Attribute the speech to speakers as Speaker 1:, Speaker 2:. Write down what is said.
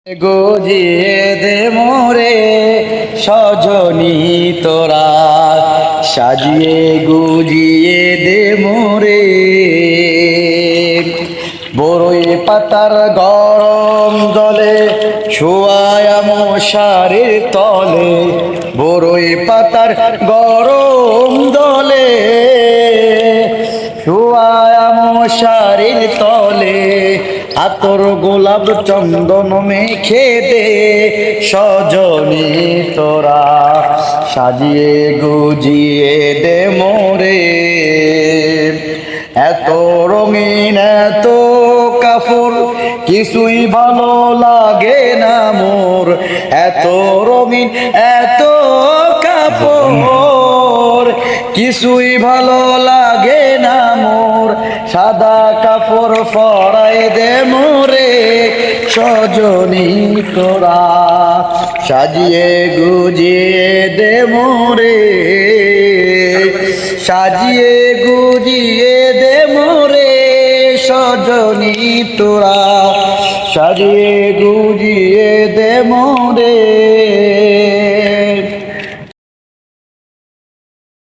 Speaker 1: গজিয়ে দে মোরে সজনী তোরা, সাজিয়ে গুজিয়ে দে মোরে। বড়ই পাতার গরম জলে শোয়ায় মশারির তলে, বড়ই পাতার গরম জলে শোয়ায় মশারির তলে। আতর গোলাপ চন্দন মেখে দে সজনী তোরা, সাজিয়ে গুজিয়ে দে মোরে। এত রঙিন এত কাপড় কিছুই ভালো লাগে না মোর, এত রঙিন এত কাপড় কিছুই ভালো লাগে না মোর। সাদা কাপড় পরাই দে মোরে সজনী তোরা, সাজিয়ে গুজিয়ে দে মোরে, সাজিয়ে গুজিয়ে দে মোরে সজনী তোরা, সাজিয়ে গুজিয়ে দে মোরে।